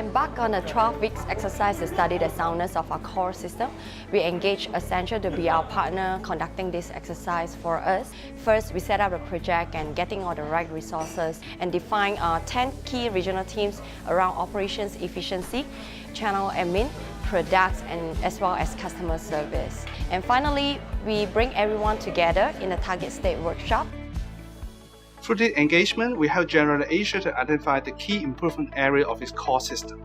embarked on a 12-week exercise to study the soundness of our core system. We engaged Accenture to be our partner conducting this exercise for us. First, we set up a project and getting all the right resources and define 10 key regional teams around operations efficiency, channel admin, products, and as well as customer service. And finally, we bring everyone together in a target state workshop. Through the engagement, we help Generali Asia to identify the key improvement area of its core system.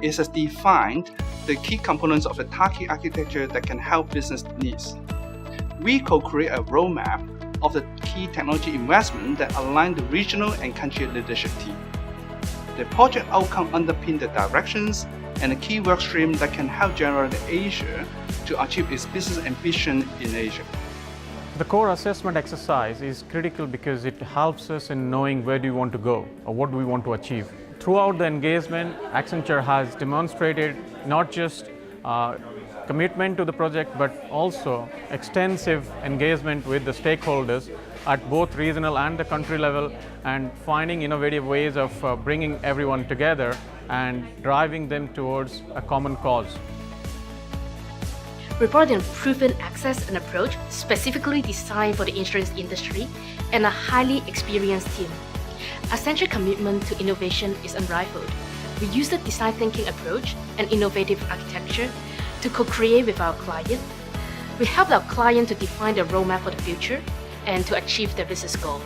It has defined the key components of the target architecture that can help business needs. We co-create a roadmap of the key technology investment that align the regional and country leadership team. The project outcome underpin the directions and the key work stream that can help Generali Asia to achieve its business ambition in Asia. The core assessment exercise is critical because it helps us in knowing where do we want to go or what do we want to achieve. Throughout the engagement, Accenture has demonstrated not just commitment to the project but also extensive engagement with the stakeholders at both regional and the country level, and finding innovative ways of bringing everyone together and driving them towards a common cause. We brought in proven access and approach specifically designed for the insurance industry and a highly experienced team. Accenture's commitment to innovation is unrivaled. We use the design thinking approach and innovative architecture to co-create with our client. We help our client to define the roadmap for the future and to achieve their business goal.